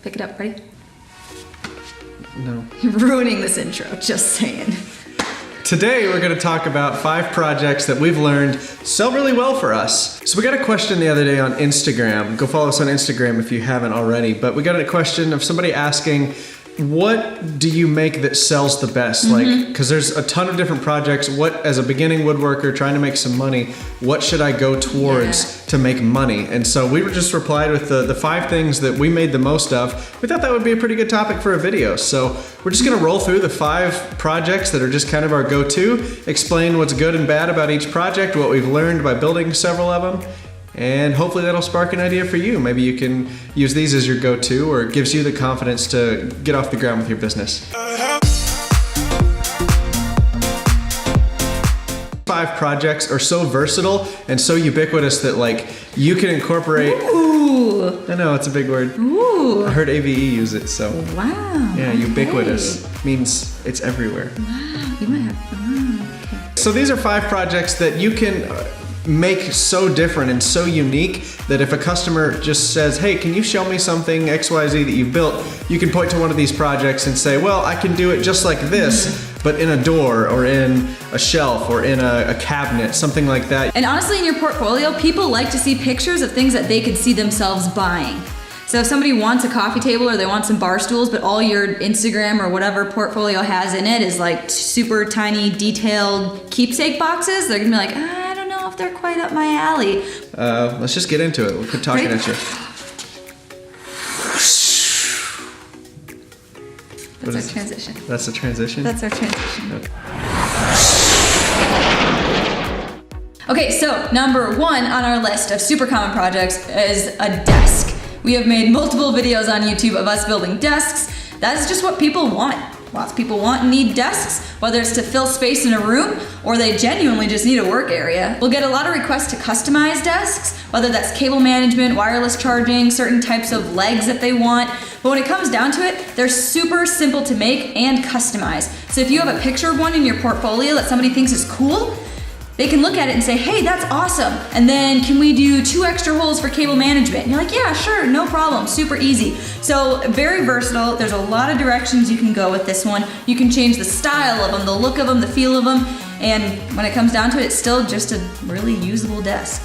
Pick it up, ready? No. You're ruining this intro, just saying. Today we're going to talk about 5 projects that we've learned sell really well for us. So we got a question the other day on Instagram. Go follow us on Instagram if you haven't already. But we got a question of somebody asking, what do you make that sells the best? Like, because there's a ton of different projects. What, as a beginning woodworker trying to make some money, what should I go towards to make money? And so we were just replied with the 5 things that we made the most of. We thought that would be a pretty good topic for a video. So we're just gonna roll through the 5 projects that are just kind of our go-to, explain what's good and bad about each project, what we've learned by building several of them, and hopefully that'll spark an idea for you. Maybe you can use these as your go-to, or it gives you the confidence to get off the ground with your business. 5 projects are so versatile and so ubiquitous that like you can incorporate. Ooh. I know, it's a big word. Ooh. I heard AVE use it, so. Wow. Yeah, ubiquitous Okay. means it's everywhere. Wow, you might have, okay. So these are 5 projects that you can make so different and so unique that if a customer just says, hey, can you show me something XYZ that you've built, you can point to one of these projects and say, well, I can do it just like this, but in a door or in a shelf or in a cabinet, something like that. And honestly, in your portfolio, people like to see pictures of things that they could see themselves buying. So if somebody wants a coffee table or they want some bar stools, but all your Instagram or whatever portfolio has in it is like super tiny, detailed keepsake boxes, they're gonna be like, I don't know if they're quite up my alley. Let's just get into it. We'll quit talking at you. That's our transition. That's the transition? That's our transition. Okay. Okay, so number 1 on our list of super common projects is a desk. We have made multiple videos on YouTube of us building desks. That is just what people want. Lots of people want and need desks, whether it's to fill space in a room or they genuinely just need a work area. We'll get a lot of requests to customize desks, whether that's cable management, wireless charging, certain types of legs that they want. But when it comes down to it, they're super simple to make and customize. So if you have a picture of one in your portfolio that somebody thinks is cool, they can look at it and say, hey, that's awesome. And then can we do 2 extra holes for cable management? And you're like, yeah, sure, no problem, super easy. So very versatile. There's a lot of directions you can go with this one. You can change the style of them, the look of them, the feel of them. And when it comes down to it, it's still just a really usable desk.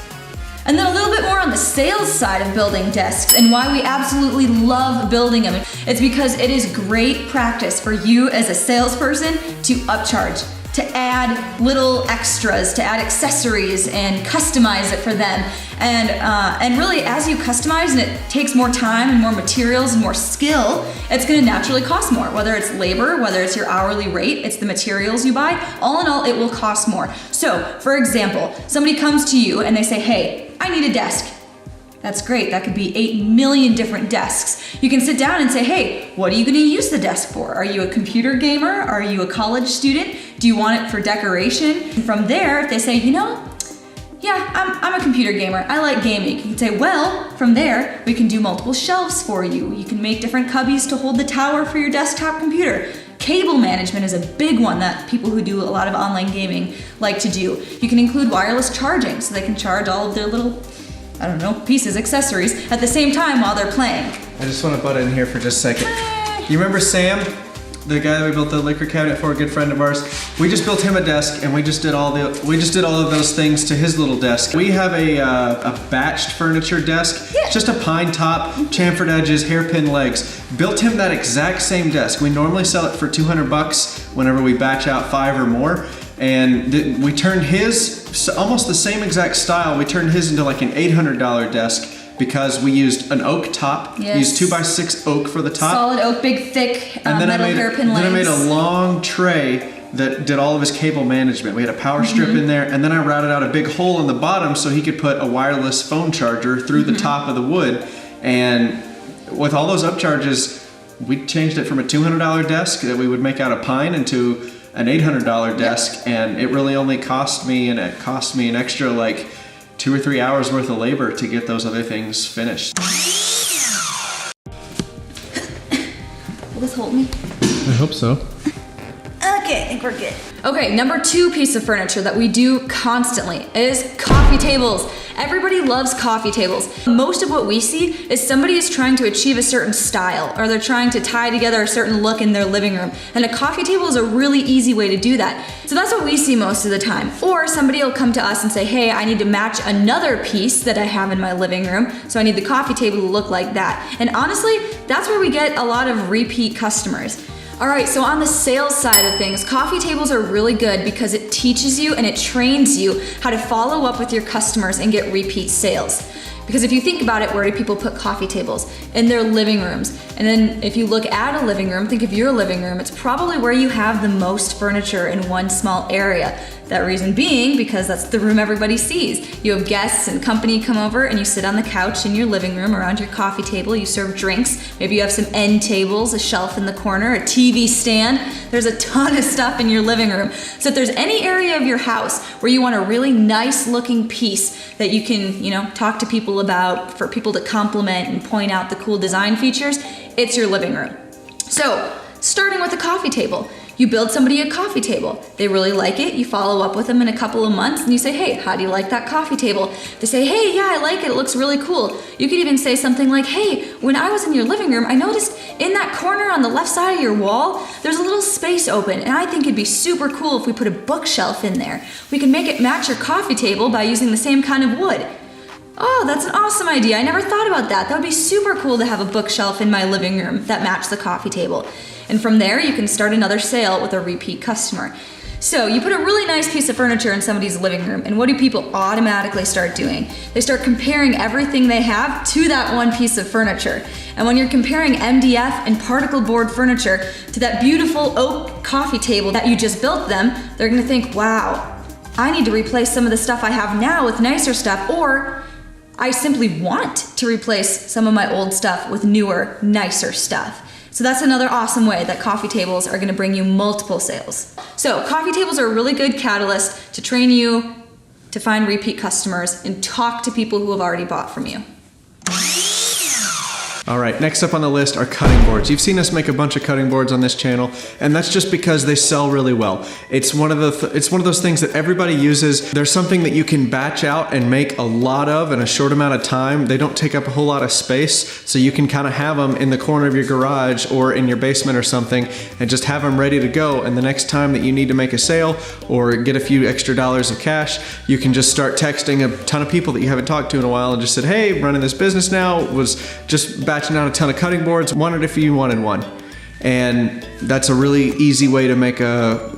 And then a little bit more on the sales side of building desks and why we absolutely love building them. It's because it is great practice for you as a salesperson to upcharge, to add little extras, to add accessories and customize it for them. And really, as you customize and it takes more time and more materials and more skill, it's gonna naturally cost more. Whether it's labor, whether it's your hourly rate, it's the materials you buy, all in all, it will cost more. So, for example, somebody comes to you and they say, hey, I need a desk. That's great, that could be 8 million different desks. You can sit down and say, hey, what are you gonna use the desk for? Are you a computer gamer? Are you a college student? Do you want it for decoration? And from there, if they say, you know, yeah, I'm a computer gamer, I like gaming. You can say, well, from there, we can do multiple shelves for you. You can make different cubbies to hold the tower for your desktop computer. Cable management is a big one that people who do a lot of online gaming like to do. You can include wireless charging so they can charge all of their little, I don't know, pieces, accessories at the same time while they're playing. I just want to butt in here for just a second. You remember Sam? The guy that we built the liquor cabinet for, a good friend of ours. We just built him a desk, and we just did all of those things to his little desk. We have a batched furniture desk. Yeah. Just a pine top, chamfered edges, hairpin legs. Built him that exact same desk. We normally sell it for $200 whenever we batch out 5 or more. And we turned his, almost the same exact style, we turned his into like an $800 desk because we used an oak top. Yes. Used 2x6 oak for the top. Solid oak, big, thick, And then metal hairpin legs. Then I made a long tray that did all of his cable management. We had a power strip in there, and then I routed out a big hole in the bottom so he could put a wireless phone charger through the top of the wood. And with all those upcharges, we changed it from a $200 desk that we would make out of pine into an $800 desk, and it really only cost me an extra like 2 or 3 hours worth of labor to get those other things finished. Will this hold me? I hope so. Okay. it. I think we're good. Okay, number 2 piece of furniture that we do constantly is coffee tables. Everybody loves coffee tables. Most of what we see is somebody is trying to achieve a certain style, or they're trying to tie together a certain look in their living room. And a coffee table is a really easy way to do that. So that's what we see most of the time. Or somebody will come to us and say, hey, I need to match another piece that I have in my living room, so I need the coffee table to look like that. And honestly, that's where we get a lot of repeat customers. All right, so on the sales side of things, coffee tables are really good because it teaches you and it trains you how to follow up with your customers and get repeat sales. Because if you think about it, where do people put coffee tables? In their living rooms. And then if you look at a living room, think of your living room, it's probably where you have the most furniture in one small area. That reason being because that's the room everybody sees. You have guests and company come over and you sit on the couch in your living room around your coffee table, you serve drinks, maybe you have some end tables, a shelf in the corner, a TV stand. There's a ton of stuff in your living room. So if there's any area of your house where you want a really nice looking piece that you can, talk to people about, for people to compliment and point out the cool design features, it's your living room. So, starting with a coffee table. You build somebody a coffee table. They really like it. You follow up with them in a couple of months and you say, hey, how do you like that coffee table? They say, hey, yeah, I like it. It looks really cool. You could even say something like, hey, when I was in your living room, I noticed in that corner on the left side of your wall, there's a little space open. And I think it'd be super cool if we put a bookshelf in there. We can make it match your coffee table by using the same kind of wood. Oh, that's an awesome idea. I never thought about that. That would be super cool to have a bookshelf in my living room that matched the coffee table. And from there, you can start another sale with a repeat customer. So you put a really nice piece of furniture in somebody's living room, and what do people automatically start doing? They start comparing everything they have to that one piece of furniture. And when you're comparing MDF and particle board furniture to that beautiful oak coffee table that you just built them, they're gonna think, wow, I need to replace some of the stuff I have now with nicer stuff, or I simply want to replace some of my old stuff with newer, nicer stuff. So that's another awesome way that coffee tables are gonna bring you multiple sales. So coffee tables are a really good catalyst to train you to find repeat customers and talk to people who have already bought from you. All right, next up on the list are cutting boards. You've seen us make a bunch of cutting boards on this channel, and that's just because they sell really well. It's one of those things that everybody uses. There's something that you can batch out and make a lot of in a short amount of time. They don't take up a whole lot of space, so you can kind of have them in the corner of your garage or in your basement or something and just have them ready to go. And the next time that you need to make a sale or get a few extra dollars of cash, you can just start texting a ton of people that you haven't talked to in a while and just said, hey, running this business now, was just batching out a ton of cutting boards, wondered if you wanted one. And that's a really easy way to make a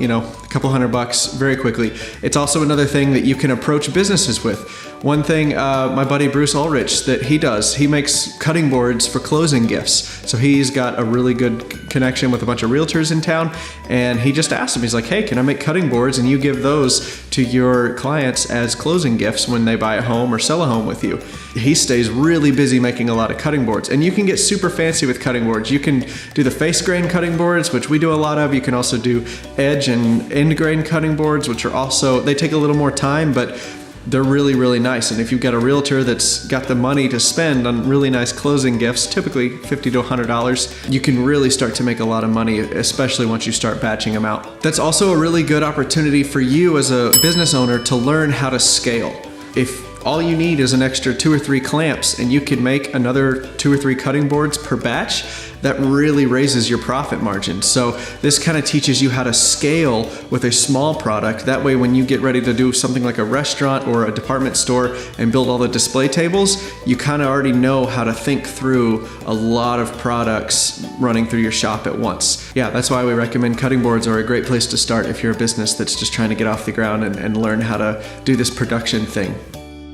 couple $100 very quickly. It's also another thing that you can approach businesses with. One thing my buddy Bruce Ulrich that he does, he makes cutting boards for closing gifts. So he's got a really good connection with a bunch of realtors in town, and he just asked him, he's like, hey, can I make cutting boards and you give those to your clients as closing gifts when they buy a home or sell a home with you? He stays really busy making a lot of cutting boards, and you can get super fancy with cutting boards. You can do the face grain cutting boards, which we do a lot of. You can also do edge and end grain cutting boards, which are also, they take a little more time, but they're really, really nice. And if you've got a realtor that's got the money to spend on really nice closing gifts, typically $50 to $100, you can really start to make a lot of money, especially once you start batching them out. That's also a really good opportunity for you as a business owner to learn how to scale. If all you need is an extra 2 or 3 clamps and you can make another 2 or 3 cutting boards per batch, that really raises your profit margin. So this kind of teaches you how to scale with a small product. That way when you get ready to do something like a restaurant or a department store and build all the display tables, you kind of already know how to think through a lot of products running through your shop at once. Yeah, that's why we recommend cutting boards are a great place to start if you're a business that's just trying to get off the ground and learn how to do this production thing.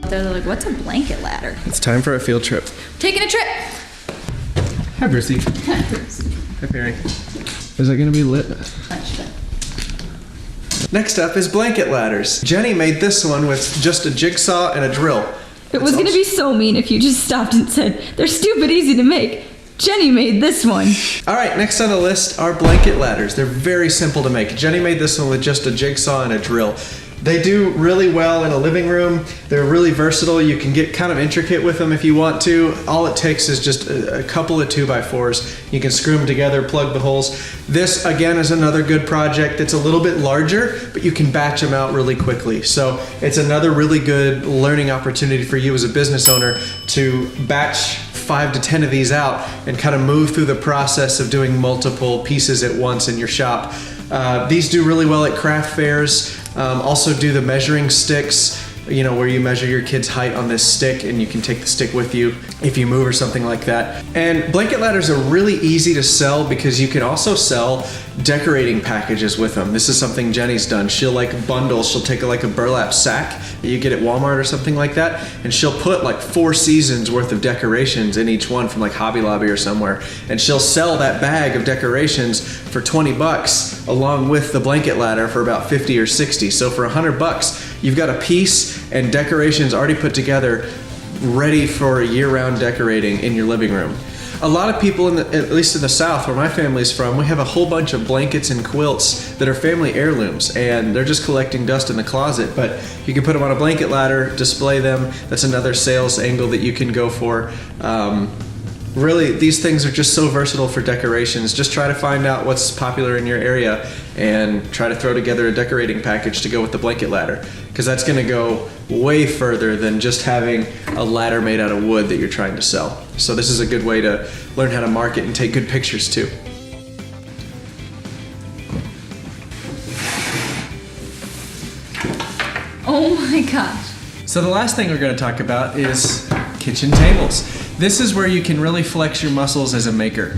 They're like, what's a blanket ladder? It's time for a field trip. Taking a trip. Hi, Brucey. Hi, Brucey. Hi, Perry. Is it gonna be lit? Next up is blanket ladders. Jenny made this one with just a jigsaw and a drill. It was gonna be so mean if you just stopped and said, they're stupid easy to make. Jenny made this one. All right, next on the list are blanket ladders. They're very simple to make. Jenny made this one with just a jigsaw and a drill. They do really well in a living room. They're really versatile. You can get kind of intricate with them if you want to. All it takes is just a couple of 2x4s. You can screw them together, plug the holes. This, again, is another good project. It's a little bit larger, but you can batch them out really quickly. So it's another really good learning opportunity for you as a business owner to batch 5 to 10 of these out and kind of move through the process of doing multiple pieces at once in your shop. These do really well at craft fairs. Also do the measuring sticks, you know, where you measure your kid's height on this stick and you can take the stick with you if you move or something like that. And blanket ladders are really easy to sell because you can also sell decorating packages with them. This is something Jenny's done. She'll like bundle, she'll take like a burlap sack that you get at Walmart or something like that, and she'll put like 4 seasons worth of decorations in each one from like Hobby Lobby or somewhere. And she'll sell that bag of decorations for 20 bucks along with the blanket ladder for about 50 or 60. So for 100 bucks, you've got a piece and decorations already put together, ready for year-round decorating in your living room. A lot of people, at least in the South, where my family's from, we have a whole bunch of blankets and quilts that are family heirlooms, and they're just collecting dust in the closet. But you can put them on a blanket ladder, display them. That's another sales angle that you can go for. Really, these things are just so versatile for decorations. Just try to find out what's popular in your area and try to throw together a decorating package to go with the blanket ladder, because that's going to go way further than just having a ladder made out of wood that you're trying to sell. So this is a good way to learn how to market and take good pictures too. Oh my gosh. So the last thing we're going to talk about is kitchen tables. This is where you can really flex your muscles as a maker.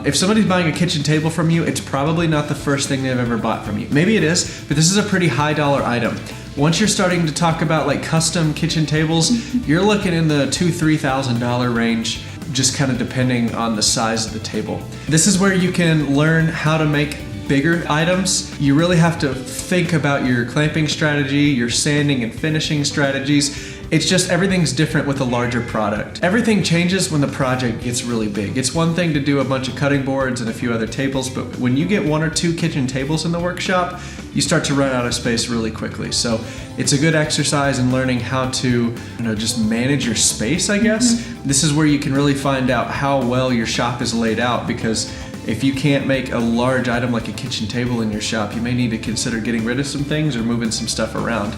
If somebody's buying a kitchen table from you, it's probably not the first thing they've ever bought from you. Maybe it is, but this is a pretty high dollar item. Once you're starting to talk about like custom kitchen tables, you're looking in the $2,000–$3,000 range, just kind of depending on the size of the table. This is where you can learn how to make bigger items. You really have to think about your clamping strategy, your sanding and finishing strategies. It's just everything's different with a larger product. Everything changes when the project gets really big. It's one thing to do a bunch of cutting boards and a few other tables, but when you get 1 or 2 kitchen tables in the workshop, you start to run out of space really quickly. So it's a good exercise in learning how to, just manage your space, I guess. This is where you can really find out how well your shop is laid out, because if you can't make a large item like a kitchen table in your shop, you may need to consider getting rid of some things or moving some stuff around,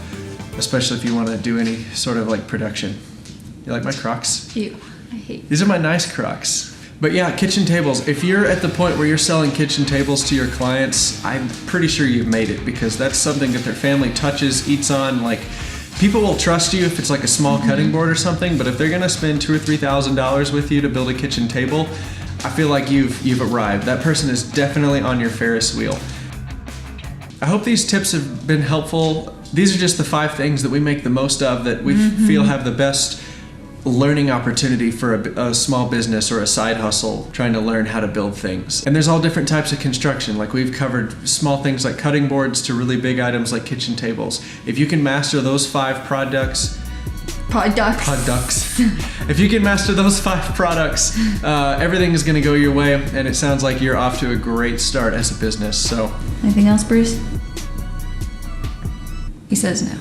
especially if you want to do any sort of like production. You like my Crocs? Ew, I hate. These are my nice Crocs. But yeah, kitchen tables. If you're at the point where you're selling kitchen tables to your clients, I'm pretty sure you've made it, because that's something that their family touches, eats on. Like, people will trust you if it's like a small cutting board or something, but if they're gonna spend $2,000 or $3,000 with you to build a kitchen table, I feel like you've arrived. That person is definitely on your Ferris wheel. I hope these tips have been helpful. These are just the 5 things that we make the most of, that we feel have the best learning opportunity for a small business or a side hustle trying to learn how to build things. And there's all different types of construction. Like, we've covered small things like cutting boards to really big items like kitchen tables. If you can master those 5 products, if you can master those 5 products, everything is going to go your way, and it sounds like you're off to a great start as a business. So, Anything else, Bruce? He says no.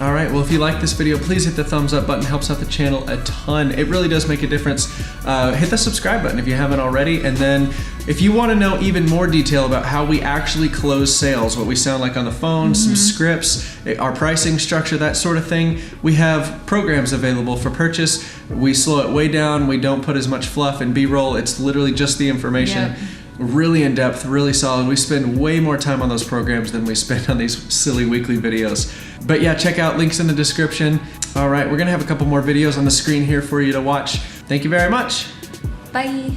All right, well, if you like this video, please hit the thumbs up button. It helps out the channel a ton. It really does make a difference. Hit the subscribe button if you haven't already. And then if you want to know even more detail about how we actually close sales, what we sound like on the phone, some scripts, our pricing structure, that sort of thing, we have programs available for purchase. We slow it way down. We don't put as much fluff and B-roll. It's literally just the information. Yep. Really in depth, really solid. We spend way more time on those programs than we spend on these silly weekly videos. But yeah, check out links in the description. All right, we're gonna have a couple more videos on the screen here for you to watch. Thank you very much. Bye.